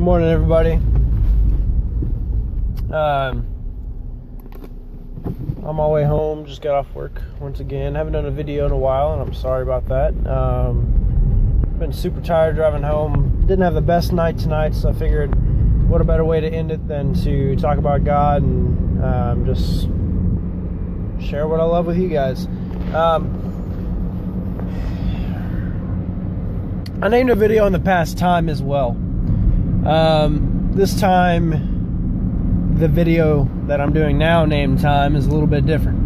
Morning, everybody. On my way home, just got off work once again. Haven't done a video in a while, and I'm sorry about that. Been super tired driving home. Didn't have the best night tonight, so I figured what a better way to end it than to talk about God and just share what I love with you guys. I named a video in the past Time as well. This time, the video that I'm doing now, named Time, is a little bit different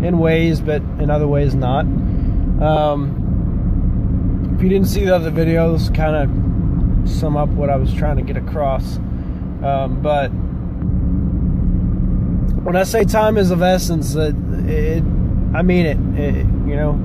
in ways, but in other ways not. If you didn't see the other videos, kind of sum up what I was trying to get across. But when I say time is of essence, I mean it. You know,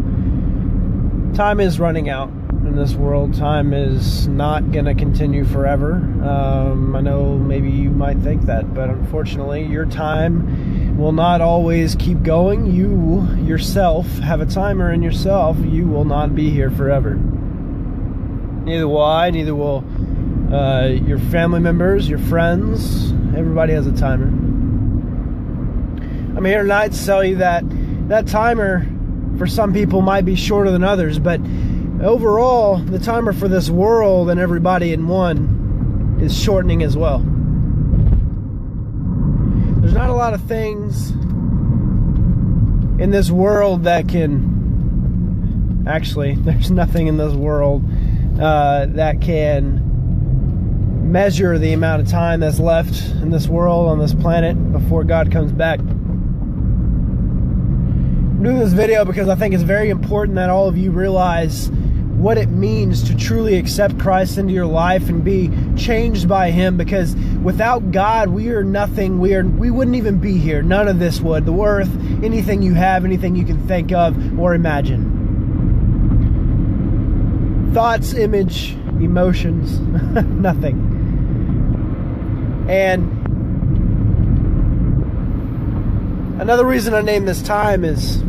time is running out in this world. Time is not going to continue forever. I know maybe you might think that, but unfortunately your time will not always keep going. You yourself have a timer in yourself. You will not be here forever. Neither will I, neither will your family members, your friends. Everybody has a timer. I'm here tonight to tell you that that timer for some people might be shorter than others, but overall, the timer for this world and everybody in one is shortening as well. There's not a lot of things in this world that can... Actually, there's nothing in this world that can measure the amount of time that's left in this world, on this planet, before God comes back. I'm doing this video because I think it's very important that all of you realize what it means to truly accept Christ into your life and be changed by Him, because without God, we are nothing. We wouldn't even be here. None of this would. The earth, anything you have, anything you can think of or imagine. Thoughts, image, emotions, nothing. And another reason I named this Time is,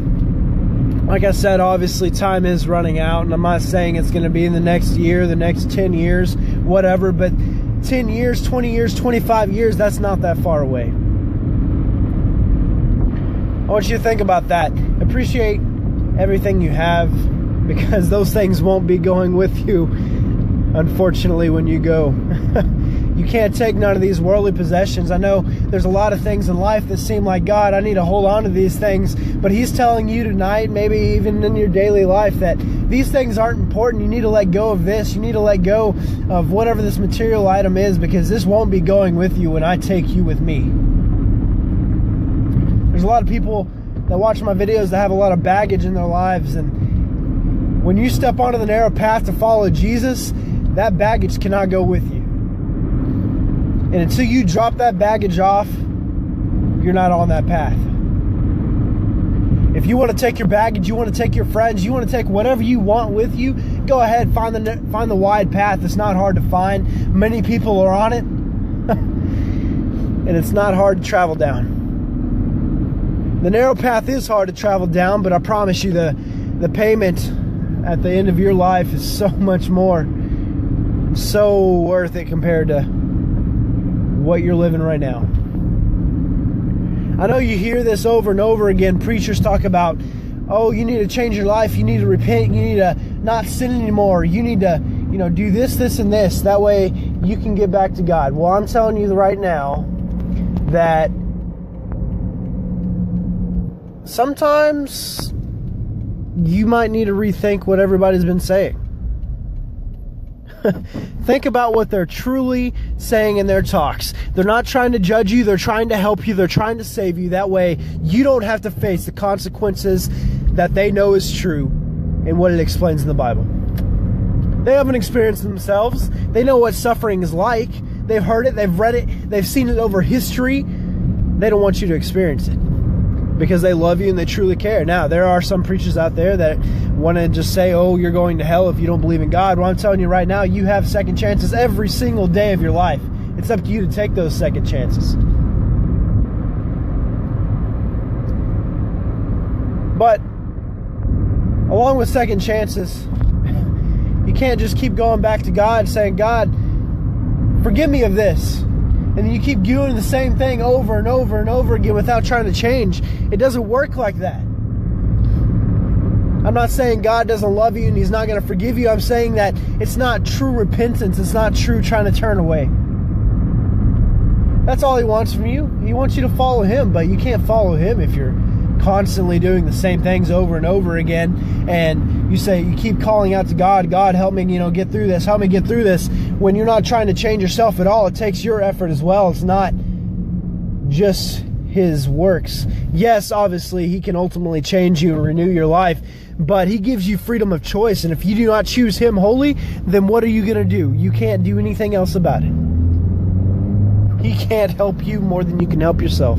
like I said, obviously time is running out, and I'm not saying it's going to be in the next year, the next 10 years, whatever, but 10 years, 20 years, 25 years, that's not that far away. I want you to think about that. Appreciate everything you have, because those things won't be going with you, unfortunately, when you go. You can't take none of these worldly possessions. I know there's a lot of things in life that seem like, God, I need to hold on to these things. But He's telling you tonight, maybe even in your daily life, that these things aren't important. You need to let go of this. You need to let go of whatever this material item is, because this won't be going with you when I take you with me. There's a lot of people that watch my videos that have a lot of baggage in their lives. And when you step onto the narrow path to follow Jesus, that baggage cannot go with you. And until you drop that baggage off, you're not on that path. If you want to take your baggage, you want to take your friends, you want to take whatever you want with you, go ahead, find the wide path. It's not hard to find. Many people are on it. And it's not hard to travel down. The narrow path is hard to travel down, but I promise you the payment at the end of your life is so much more. So worth it compared to what you're living right now. I know you hear this over and over again. Preachers talk about, oh, you need to change your life. You need to repent. You need to not sin anymore. You need to, do this, this, and this. That way you can get back to God. Well, I'm telling you right now that sometimes you might need to rethink what everybody's been saying. Think about what they're truly saying in their talks. They're not trying to judge you. They're trying to help you. They're trying to save you. That way, you don't have to face the consequences that they know is true and what it explains in the Bible. They haven't experienced it themselves. They know what suffering is like. They've heard it. They've read it. They've seen it over history. They don't want you to experience it because they love you and they truly care. Now, there are some preachers out there that want to just say, oh, you're going to hell if you don't believe in God. Well, I'm telling you right now, you have second chances every single day of your life. It's up to you to take those second chances. But along with second chances, you can't just keep going back to God saying, God, forgive me of this. And then you keep doing the same thing over and over and over again without trying to change. It doesn't work like that. I'm not saying God doesn't love you and He's not going to forgive you. I'm saying that it's not true repentance. It's not true trying to turn away. That's all He wants from you. He wants you to follow Him, but you can't follow Him if you're constantly doing the same things over and over again. And you keep calling out to God, God, help me, get through this. Help me get through this. When you're not trying to change yourself at all, it takes your effort as well. It's not just His works. Yes, obviously, He can ultimately change you and renew your life, but He gives you freedom of choice. And if you do not choose Him wholly, then what are you going to do? You can't do anything else about it. He can't help you more than you can help yourself.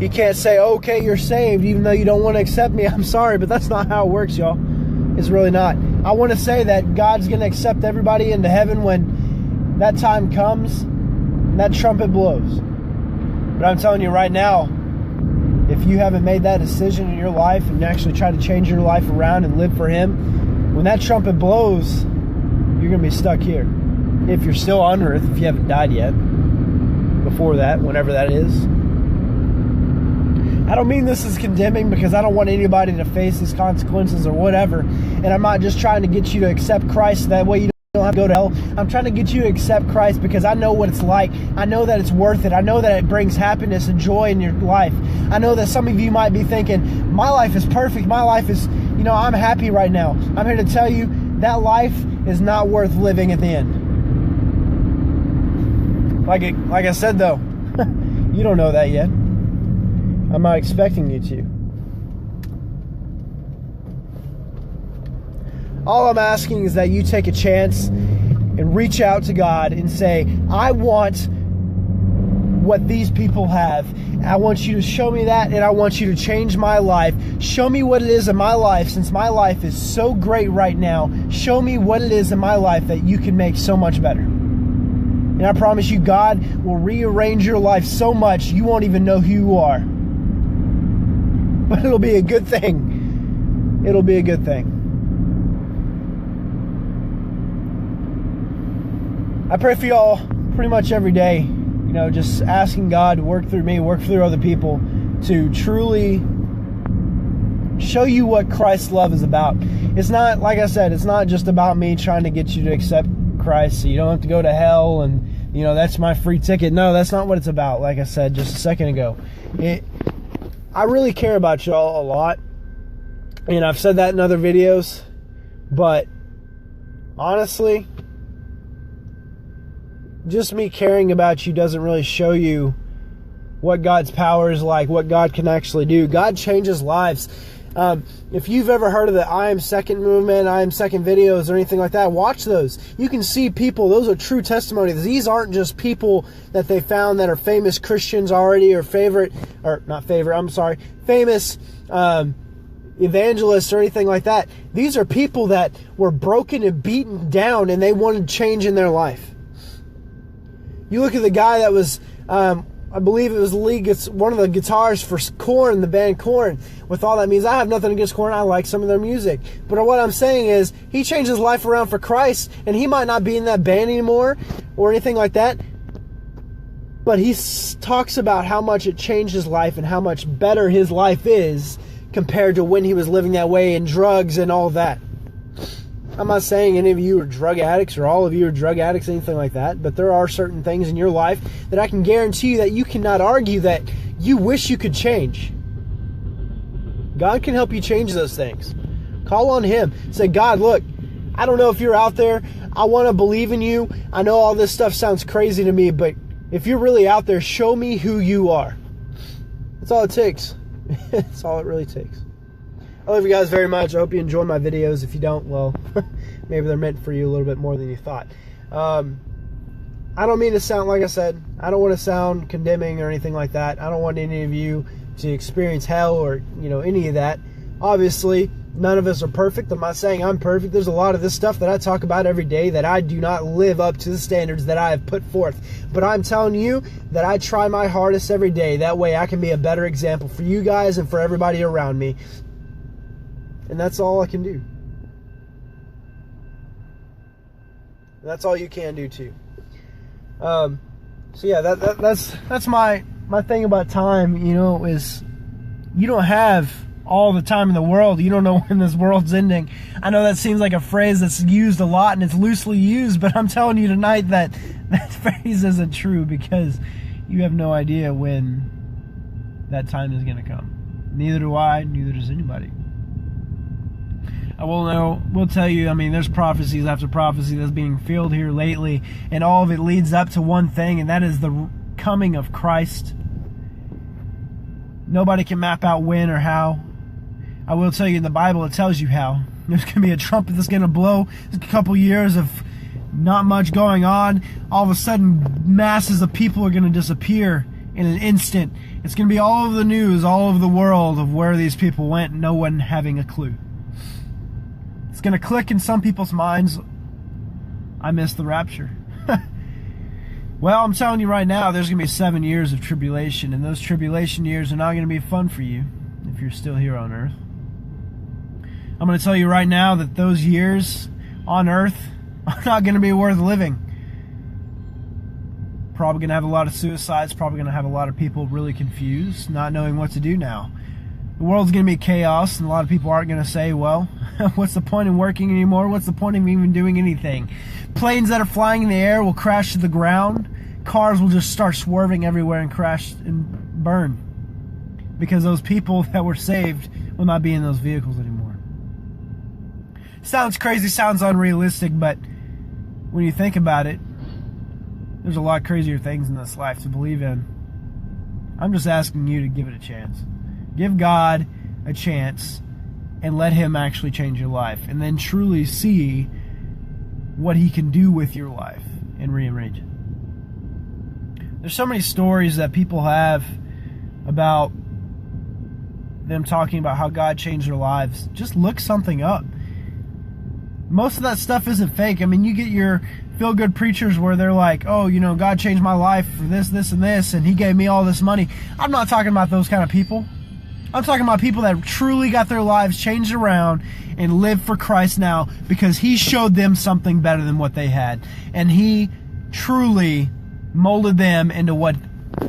He can't say, okay, you're saved, even though you don't want to accept me. I'm sorry, but that's not how it works, y'all. It's really not. I want to say that God's going to accept everybody into heaven when that time comes and that trumpet blows. But I'm telling you right now, if you haven't made that decision in your life and actually try to change your life around and live for Him, when that trumpet blows, you're going to be stuck here. If you're still on earth, if you haven't died yet, before that, whenever that is. I don't mean this is condemning, because I don't want anybody to face these consequences or whatever. And I'm not just trying to get you to accept Christ, that way you don't have to go to hell. I'm trying to get you to accept Christ because I know what it's like. I know that it's worth it. I know that it brings happiness and joy in your life. I know that some of you might be thinking, my life is perfect. My life is, I'm happy right now. I'm here to tell you that life is not worth living at the end. Like I said, though, you don't know that yet. I'm not expecting you to. All I'm asking is that you take a chance and reach out to God and say, I want what these people have. I want you to show me that, and I want you to change my life. Show me what it is in my life, since my life is so great right now. Show me what it is in my life that you can make so much better. And I promise you, God will rearrange your life so much you won't even know who you are. But it'll be a good thing. It'll be a good thing. I pray for y'all pretty much every day, just asking God to work through me, work through other people, to truly show you what Christ's love is about. It's not, like I said, it's not just about me trying to get you to accept Christ so you don't have to go to hell and, that's my free ticket. No, that's not what it's about, like I said just a second ago. I really care about y'all a lot, and I've said that in other videos, but honestly, just me caring about you doesn't really show you what God's power is like, what God can actually do. God changes lives. If you've ever heard of the I Am Second movement, I Am Second videos, or anything like that, watch those. You can see people, those are true testimonies. These aren't just people that they found that are famous Christians already, or famous evangelists or anything like that. These are people that were broken and beaten down, and they wanted change in their life. You look at the guy that was, I believe it was one of the guitarists for Korn, the band Korn. With all that means, I have nothing against Korn. I like some of their music. But what I'm saying is, he changed his life around for Christ, and he might not be in that band anymore or anything like that. But he talks about how much it changed his life and how much better his life is compared to when he was living that way and drugs and all that. I'm not saying any of you are drug addicts or all of you are drug addicts, anything like that, but there are certain things in your life that I can guarantee you that you cannot argue that you wish you could change. God can help you change those things. Call on Him. Say, God, look, I don't know if you're out there. I want to believe in you. I know all this stuff sounds crazy to me, but if you're really out there, show me who you are. That's all it takes. That's all it really takes. I love you guys very much. I hope you enjoy my videos. If you don't, well, maybe they're meant for you a little bit more than you thought. I don't mean to sound, like I said, I don't want to sound condemning or anything like that. I don't want any of you to experience hell or, any of that. Obviously, none of us are perfect. I'm not saying I'm perfect. There's a lot of this stuff that I talk about every day that I do not live up to the standards that I have put forth. But I'm telling you that I try my hardest every day. That way I can be a better example for you guys and for everybody around me. And that's all I can do. And that's all you can do too. So yeah, that's my thing about time, is you don't have all the time in the world. You don't know when this world's ending. I know that seems like a phrase that's used a lot and it's loosely used, but I'm telling you tonight that phrase isn't true, because you have no idea when that time is going to come. Neither do I, neither does anybody. We'll tell you, there's prophecies after prophecy that's being filled here lately, and all of it leads up to one thing, and that is the coming of Christ. Nobody can map out when or how. I will tell you, in the Bible it tells you how. There's going to be a trumpet that's going to blow. There's a couple years of not much going on. All of a sudden, masses of people are going to disappear in an instant. It's going to be all over the news, all over the world, of where these people went, no one having a clue. It's going to click in some people's minds, I missed the rapture. Well, I'm telling you right now, there's going to be 7 years of tribulation, and those tribulation years are not going to be fun for you if you're still here on earth. I'm going to tell you right now that those years on earth are not going to be worth living. Probably going to have a lot of suicides, probably going to have a lot of people really confused, not knowing what to do now. The world's going to be chaos, and a lot of people aren't going to say, well, what's the point in working anymore? What's the point of even doing anything? Planes that are flying in the air will crash to the ground. Cars will just start swerving everywhere and crash and burn, because those people that were saved will not be in those vehicles anymore. Sounds crazy, sounds unrealistic, but when you think about it, there's a lot crazier things in this life to believe in. I'm just asking you to give it a chance. Give God a chance and let Him actually change your life, and then truly see what He can do with your life and rearrange it. There's so many stories that people have about them talking about how God changed their lives. Just look something up. Most of that stuff isn't fake. You get your feel-good preachers where they're like, oh, God changed my life for this, this, and this, and He gave me all this money. I'm not talking about those kind of people. I'm talking about people that truly got their lives changed around and live for Christ now because He showed them something better than what they had. And He truly molded them into what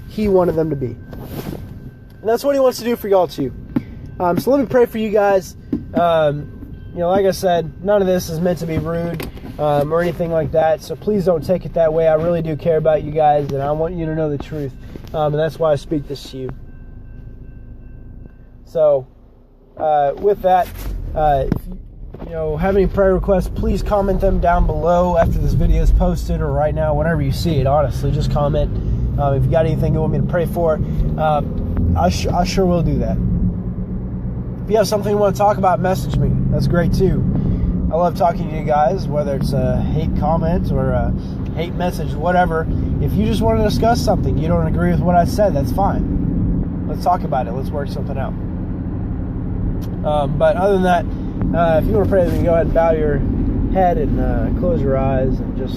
He wanted them to be. And that's what He wants to do for y'all too. So let me pray for you guys. Like I said, none of this is meant to be rude or anything like that. So please don't take it that way. I really do care about you guys, and I want you to know the truth. And that's why I speak this to you. So with that, if you have any prayer requests, please comment them down below after this video is posted, or right now, whenever you see it. Honestly, just comment. If you got anything you want me to pray for, I sure will do that. If you have something you want to talk about, message me. That's great too. I love talking to you guys, whether it's a hate comment or a hate message, whatever. If you just want to discuss something, you don't agree with what I said, that's fine. Let's talk about it. Let's work something out. But other than that, if you want to pray with me, go ahead and bow your head and close your eyes and just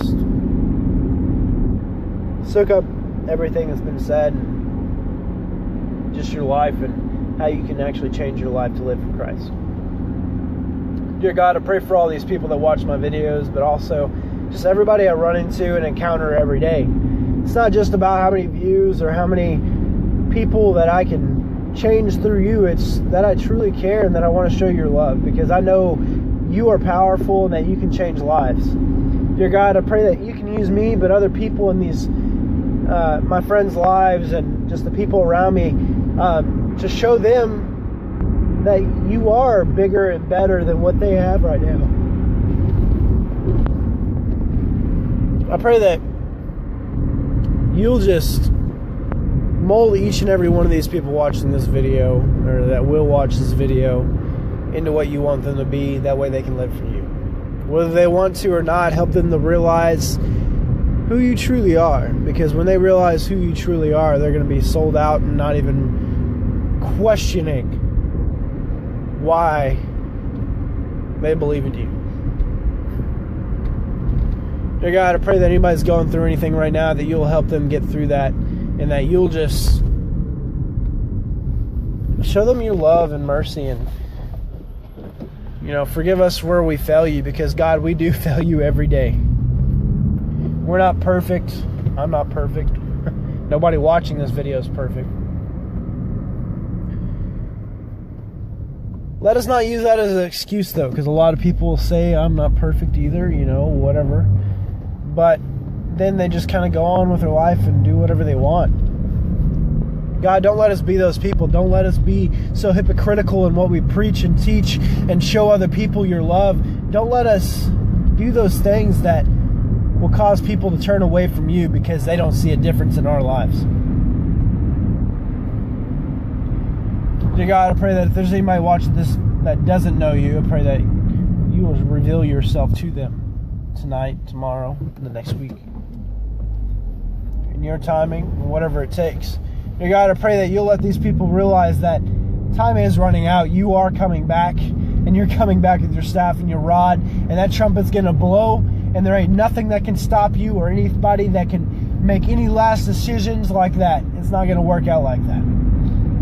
soak up everything that's been said, and just your life and how you can actually change your life to live for Christ. Dear God, I pray for all these people that watch my videos, but also just everybody I run into and encounter every day. It's not just about how many views or how many people that I can change through you. It's that I truly care and that I want to show your love, because I know you are powerful and that you can change lives. Dear God, I pray that you can use me, but other people in these my friends' lives and just the people around me, to show them that you are bigger and better than what they have right now. I pray that you'll just mold each and every one of these people watching this video, or that will watch this video, into what you want them to be. That way they can live for you. Whether they want to or not, help them to realize who you truly are. Because when they realize who you truly are, they're going to be sold out and not even questioning why they believe in you. Dear God, I pray that anybody's going through anything right now, that you'll help them get through that, and that you'll just show them your love and mercy, and forgive us where we fail you, because God, we do fail you every day. We're not perfect. I'm not perfect. Nobody watching this video is perfect. Let us not use that as an excuse, though, because a lot of people will say I'm not perfect either, whatever. But then they just kind of go on with their life and do whatever they want. God, don't let us be those people. Don't let us be so hypocritical in what we preach and teach and show other people your love. Don't let us do those things that will cause people to turn away from you because they don't see a difference in our lives. Dear God, I pray that if there's anybody watching this that doesn't know you, I pray that you will reveal yourself to them tonight, tomorrow, and the next week. In your timing, whatever it takes. Dear God, I pray that you'll let these people realize that time is running out. You are coming back, and you're coming back with your staff and your rod, and that trumpet's going to blow, and there ain't nothing that can stop you or anybody that can make any last decisions like that. It's not going to work out like that.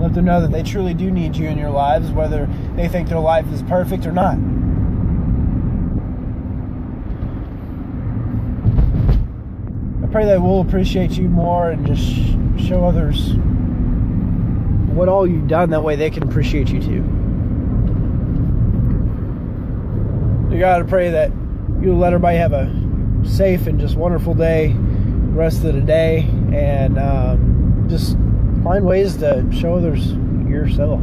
Let them know that they truly do need you in your lives, whether they think their life is perfect or not. I pray that we'll appreciate you more and just show others what all you've done. That way they can appreciate you too. Dear God, I pray that you'll let everybody have a safe and just wonderful day, rest of the day, and just find ways to show others yourself.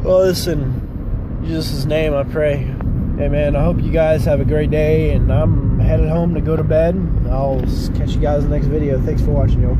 Well, listen, in Jesus' name I pray. Amen. I hope you guys have a great day, and I'm headed home to go to bed. I'll catch you guys in the next video. Thanks for watching, y'all.